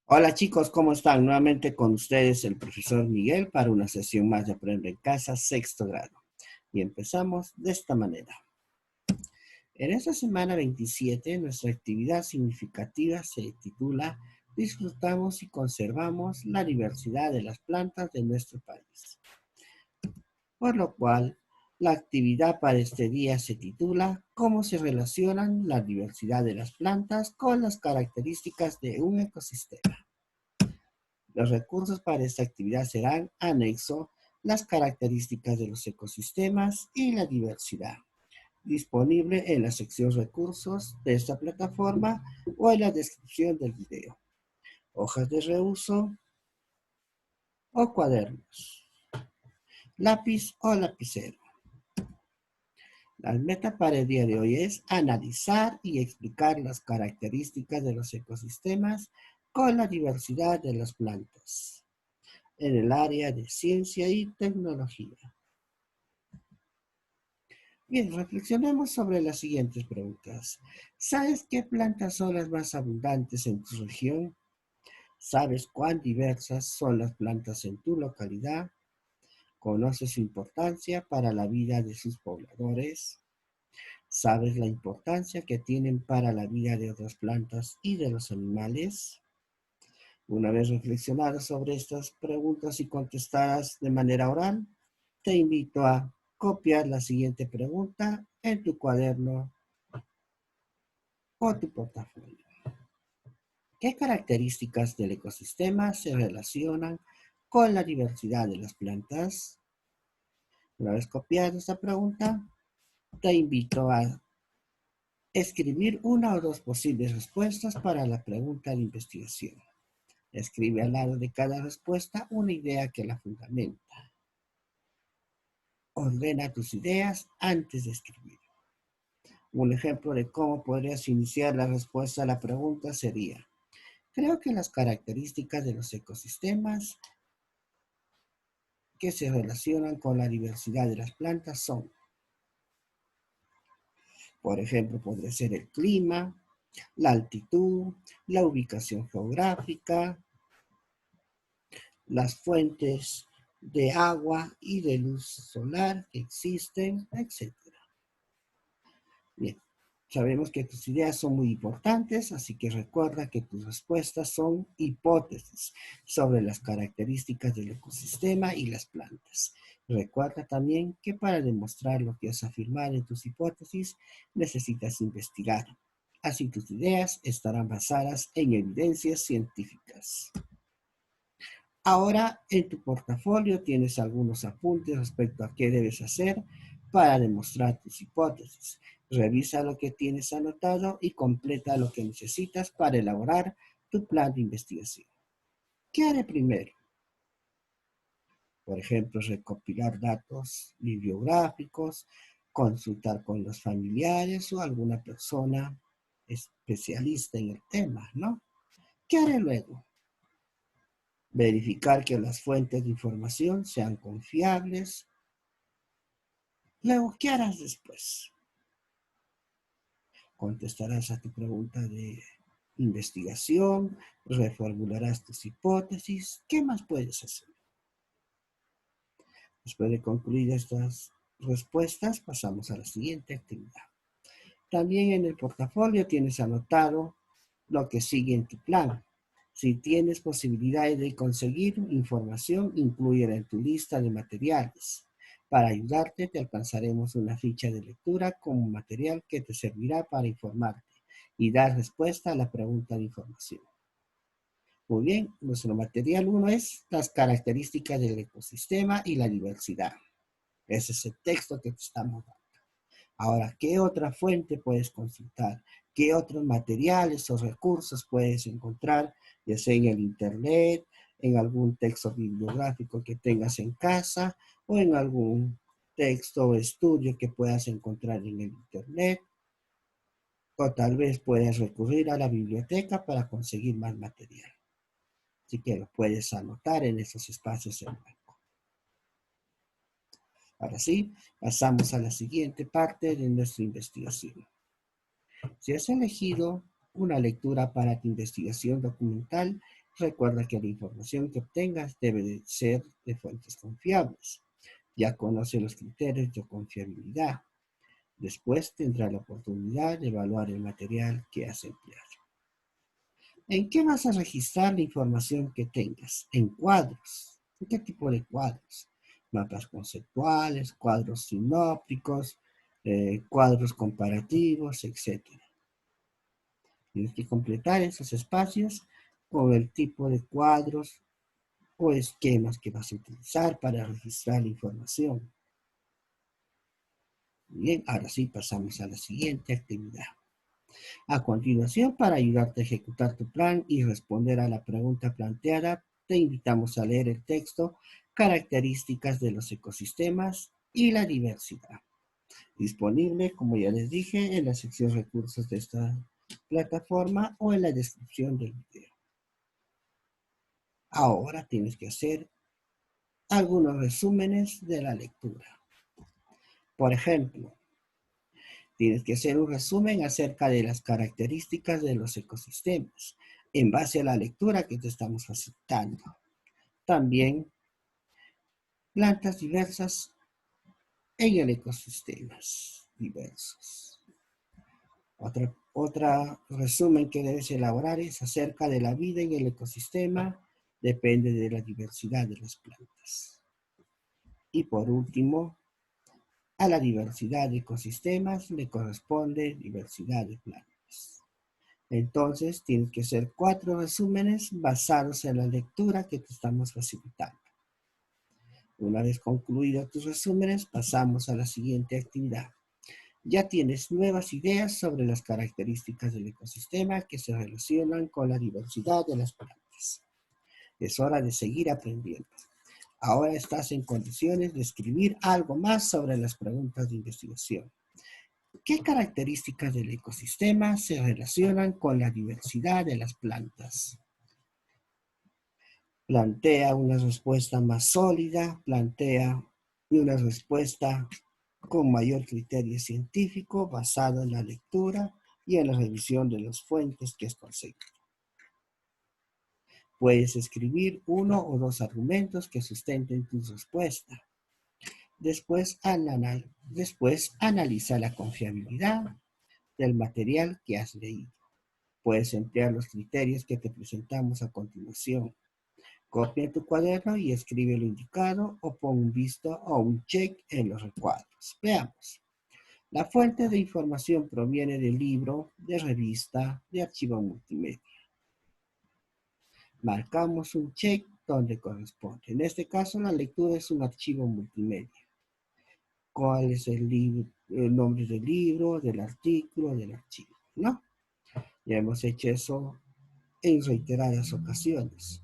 Hola chicos, ¿cómo están? Nuevamente con ustedes el profesor Miguel para una sesión más de Aprende en Casa, sexto grado. Y empezamos de esta manera. En esta semana 27, nuestra actividad significativa se titula Disfrutamos y conservamos la diversidad de las plantas de nuestro país. Por lo cual, la actividad para este día se titula ¿Cómo se relacionan la diversidad de las plantas con las características de un ecosistema? Los recursos para esta actividad serán anexo, las características de los ecosistemas y la diversidad, disponible en la sección recursos de esta plataforma o en la descripción del video. Hojas de reuso o cuadernos, lápiz o lapicero. La meta para el día de hoy es analizar y explicar las características de los ecosistemas con la diversidad de las plantas en el área de ciencia y tecnología. Bien, reflexionemos sobre las siguientes preguntas. ¿Sabes qué plantas son las más abundantes en tu región? ¿Sabes cuán diversas son las plantas en tu localidad? ¿Conoces su importancia para la vida de sus pobladores? ¿Sabes la importancia que tienen para la vida de otras plantas y de los animales? Una vez reflexionadas sobre estas preguntas y contestadas de manera oral, te invito a copiar la siguiente pregunta en tu cuaderno o tu portafolio. ¿Qué características del ecosistema se relacionan con la diversidad de las plantas? Una vez copiada esta pregunta, te invito a escribir una o dos posibles respuestas para la pregunta de investigación. Escribe al lado de cada respuesta una idea que la fundamenta. Ordena tus ideas antes de escribir. Un ejemplo de cómo podrías iniciar la respuesta a la pregunta sería: creo que las características de los ecosistemas que se relacionan con la diversidad de las plantas son, por ejemplo, podría ser el clima, la altitud, la ubicación geográfica, las fuentes de agua y de luz solar que existen, etcétera. Bien, sabemos que tus ideas son muy importantes, así que recuerda que tus respuestas son hipótesis sobre las características del ecosistema y las plantas. Recuerda también que para demostrar lo que has afirmado en tus hipótesis, necesitas investigar. Así tus ideas estarán basadas en evidencias científicas. Ahora en tu portafolio tienes algunos apuntes respecto a qué debes hacer para demostrar tus hipótesis. Revisa lo que tienes anotado y completa lo que necesitas para elaborar tu plan de investigación. ¿Qué haré primero? Por ejemplo, recopilar datos bibliográficos, consultar con los familiares o alguna persona especialista en el tema, ¿no? ¿Qué haré luego? Verificar que las fuentes de información sean confiables. Luego, ¿qué harás después? Contestarás a tu pregunta de investigación, reformularás tus hipótesis. ¿Qué más puedes hacer? Después de concluir estas respuestas, pasamos a la siguiente actividad. También en el portafolio tienes anotado lo que sigue en tu plan. Si tienes posibilidades de conseguir información, inclúyela en tu lista de materiales. Para ayudarte, te alcanzaremos una ficha de lectura como material que te servirá para informarte y dar respuesta a la pregunta de información. Muy bien, nuestro material 1 es las características del ecosistema y la diversidad. Ese es el texto que te estamos dando. Ahora, ¿qué otra fuente puedes consultar? ¿Qué otros materiales o recursos puedes encontrar, ya sea en el internet, en algún texto bibliográfico que tengas en casa o en algún texto o estudio que puedas encontrar en el internet? O tal vez puedas recurrir a la biblioteca para conseguir más material. Así que lo puedes anotar en esos espacios en blanco. Ahora sí, pasamos a la siguiente parte de nuestra investigación. Si has elegido una lectura para tu investigación documental, Recuerda que la información que obtengas debe de ser de fuentes confiables. Ya conoce los criterios de confiabilidad. Después tendrá la oportunidad de evaluar el material que has empleado. ¿En qué vas a registrar la información que tengas? En cuadros. ¿En qué tipo de cuadros? Mapas conceptuales, cuadros sinópticos, cuadros comparativos, etcétera. Tienes que completar esos espacios con el tipo de cuadros o esquemas que vas a utilizar para registrar la información. Bien, ahora sí pasamos a la siguiente actividad. A continuación, para ayudarte a ejecutar tu plan y responder a la pregunta planteada, te invitamos a leer el texto Características de los ecosistemas y la diversidad. Disponible, como ya les dije, en la sección recursos de esta plataforma o en la descripción del video. Ahora tienes que hacer algunos resúmenes de la lectura. Por ejemplo, tienes que hacer un resumen acerca de las características de los ecosistemas en base a la lectura que te estamos facilitando. También plantas diversas en el ecosistemas diversos. Otra resumen que debes elaborar es acerca de la vida en el ecosistema, depende de la diversidad de las plantas. Y por último, a la diversidad de ecosistemas le corresponde diversidad de plantas. Entonces, tienes que hacer 4 resúmenes basados en la lectura que te estamos facilitando. Una vez concluidos tus resúmenes, pasamos a la siguiente actividad. Ya tienes nuevas ideas sobre las características del ecosistema que se relacionan con la diversidad de las plantas. Es hora de seguir aprendiendo. Ahora estás en condiciones de escribir algo más sobre las preguntas de investigación. ¿Qué características del ecosistema se relacionan con la diversidad de las plantas? Plantea una respuesta más sólida, plantea una respuesta con mayor criterio científico basado en la lectura y en la revisión de las fuentes que has conseguido. Puedes escribir 1 o 2 argumentos que sustenten tu respuesta. Después analiza la confiabilidad del material que has leído. Puedes emplear los criterios que te presentamos a continuación. Copia tu cuaderno y escribe lo indicado o pon un visto o un check en los recuadros. Veamos. La fuente de información proviene de libro, de revista, de archivo multimedia. Marcamos un check donde corresponde. En este caso, la lectura es un archivo multimedia. ¿Cuál es el nombre del libro, del artículo, del archivo? ¿No? Ya hemos hecho eso en reiteradas ocasiones.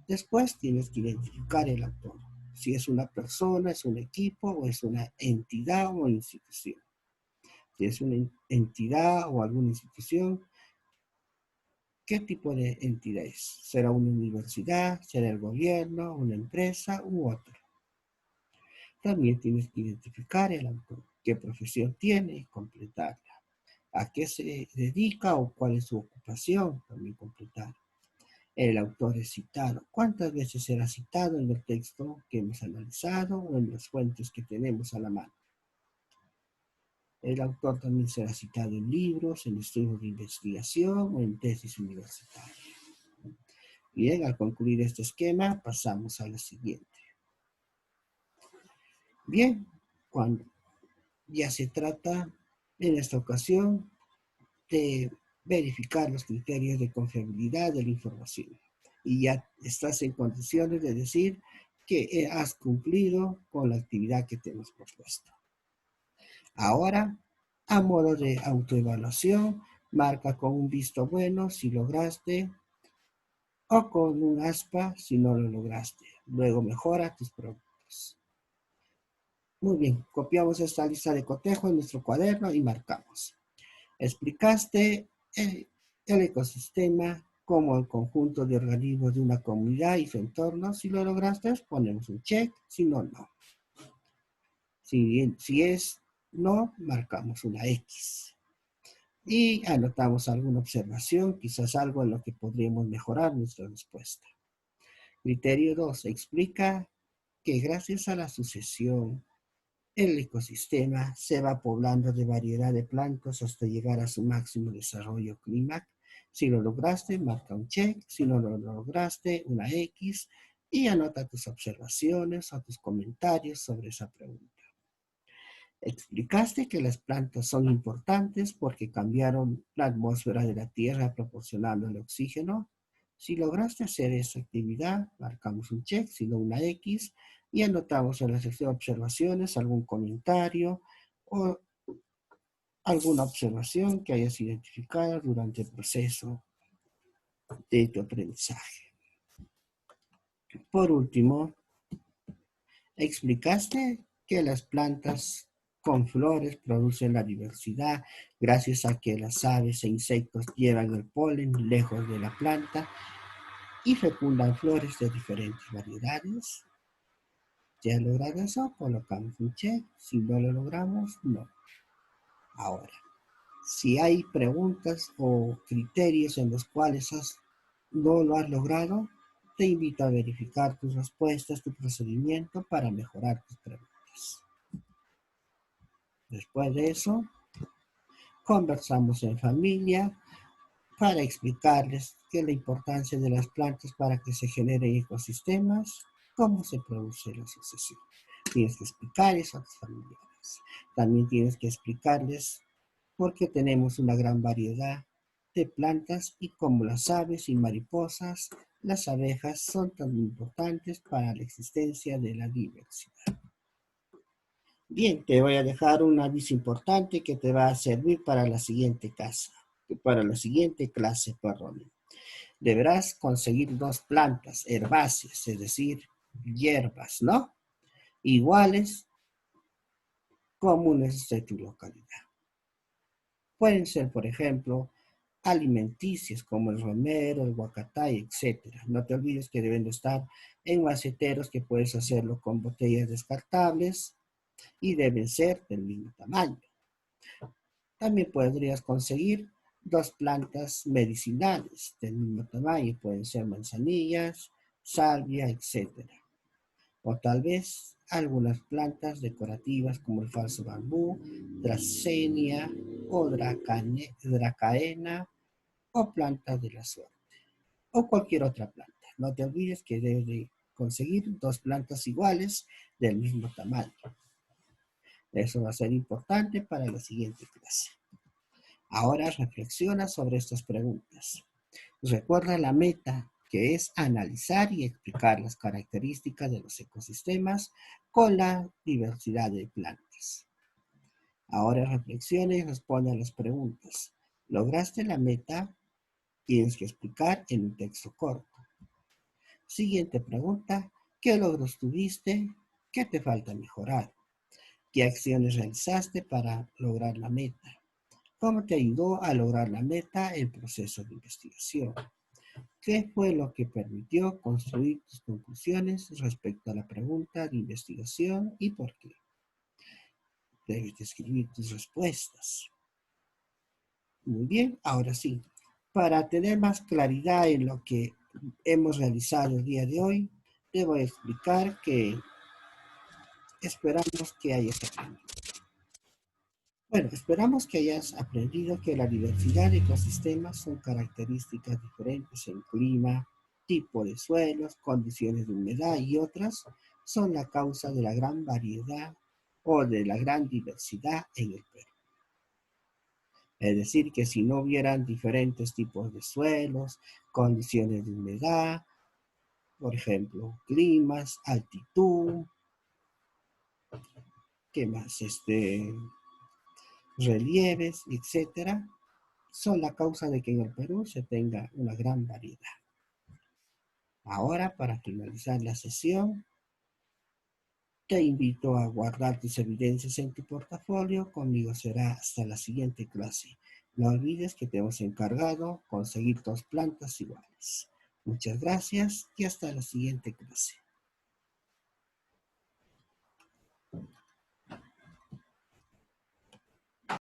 Después tienes que identificar el autor. Si es una persona, es un equipo o es una entidad o institución. Si es una entidad o alguna institución, ¿qué tipo de entidad es? ¿Será una universidad? ¿Será el gobierno? ¿Una empresa? U otro. También tienes que identificar el autor, qué profesión tiene y completarla. ¿A qué se dedica o cuál es su ocupación? También completar. El autor es citado. ¿Cuántas veces será citado en el texto que hemos analizado o en las fuentes que tenemos a la mano? El autor también será citado en libros, en estudios de investigación o en tesis universitarias. Bien, al concluir este esquema, pasamos a la siguiente. Bien, cuando ya se trata en esta ocasión de verificar los criterios de confiabilidad de la información. Y ya estás en condiciones de decir que has cumplido con la actividad que te hemos propuesto. Ahora, a modo de autoevaluación, marca con un visto bueno si lograste o con un aspa si no lo lograste. Luego mejora tus productos. Muy bien, copiamos esta lista de cotejo en nuestro cuaderno y marcamos. Explicaste el ecosistema como el conjunto de organismos de una comunidad y su entorno. Si lo lograste, ponemos un check, si no, no. Si es no, marcamos una X. y anotamos alguna observación, quizás algo en lo que podríamos mejorar nuestra respuesta. Criterio 2. Explica que gracias a la sucesión, el ecosistema se va poblando de variedad de plantas hasta llegar a su máximo desarrollo clímax. Si lo lograste, marca un check. Si no lo lograste, una X. Y anota tus observaciones o tus comentarios sobre esa pregunta. Explicaste que las plantas son importantes porque cambiaron la atmósfera de la Tierra proporcionando el oxígeno. Si lograste hacer esa actividad, marcamos un check, si no una X, y anotamos en la sección de observaciones algún comentario o alguna observación que hayas identificado durante el proceso de tu aprendizaje. Por último, explicaste que las plantas con flores producen la diversidad gracias a que las aves e insectos llevan el polen lejos de la planta y fecundan flores de diferentes variedades. ¿Ya logrado eso? Colocamos un check. Si no lo logramos, no. Ahora, si hay preguntas o criterios en los cuales no lo has logrado, te invito a verificar tus respuestas, tu procedimiento para mejorar tus preguntas. Después de eso, conversamos en familia para explicarles qué es la importancia de las plantas para que se generen ecosistemas, cómo se produce la sucesión. Tienes que explicar eso a tus familiares. También tienes que explicarles por qué tenemos una gran variedad de plantas y cómo las aves y mariposas, las abejas son tan importantes para la existencia de la diversidad. Bien, te voy a dejar un aviso importante que te va a servir para la siguiente clase, perdón. Deberás conseguir 2 plantas herbáceas, es decir, hierbas, ¿no? Iguales, comunes de tu localidad. Pueden ser, por ejemplo, alimenticias como el romero, el huacatay, etc. No te olvides que deben de estar en maceteros, que puedes hacerlo con botellas descartables y deben ser del mismo tamaño. También podrías conseguir 2 plantas medicinales del mismo tamaño, pueden ser manzanillas, salvia, etc. O tal vez algunas plantas decorativas como el falso bambú, dracenia o dracaena o plantas de la suerte o cualquier otra planta. No te olvides que debes de conseguir 2 plantas iguales del mismo tamaño. Eso va a ser importante para la siguiente clase. Ahora reflexiona sobre estas preguntas. Recuerda la meta, que es analizar y explicar las características de los ecosistemas con la diversidad de plantas. Ahora reflexiona y responde a las preguntas. ¿Lograste la meta? Tienes que explicar en un texto corto. Siguiente pregunta. ¿Qué logros tuviste? ¿Qué te falta mejorar? ¿Qué acciones realizaste para lograr la meta? ¿Cómo te ayudó a lograr la meta el proceso de investigación? ¿Qué fue lo que permitió construir tus conclusiones respecto a la pregunta de investigación y por qué? Debes escribir tus respuestas. Muy bien, ahora sí. Para tener más claridad en lo que hemos realizado el día de hoy, te voy a explicar que esperamos que hayas aprendido. Bueno, esperamos que hayas aprendido que la diversidad de ecosistemas son características diferentes en clima, tipo de suelos, condiciones de humedad y otras son la causa de la gran variedad o de la gran diversidad en el Perú. Es decir, que si no hubieran diferentes tipos de suelos, condiciones de humedad, por ejemplo, climas, altitud, ¿qué más? Relieves, etcétera, son la causa de que en el Perú se tenga una gran variedad. Ahora, para finalizar la sesión, te invito a guardar tus evidencias en tu portafolio. Conmigo será hasta la siguiente clase. No olvides que te hemos encargado conseguir 2 plantas iguales. Muchas gracias y hasta la siguiente clase.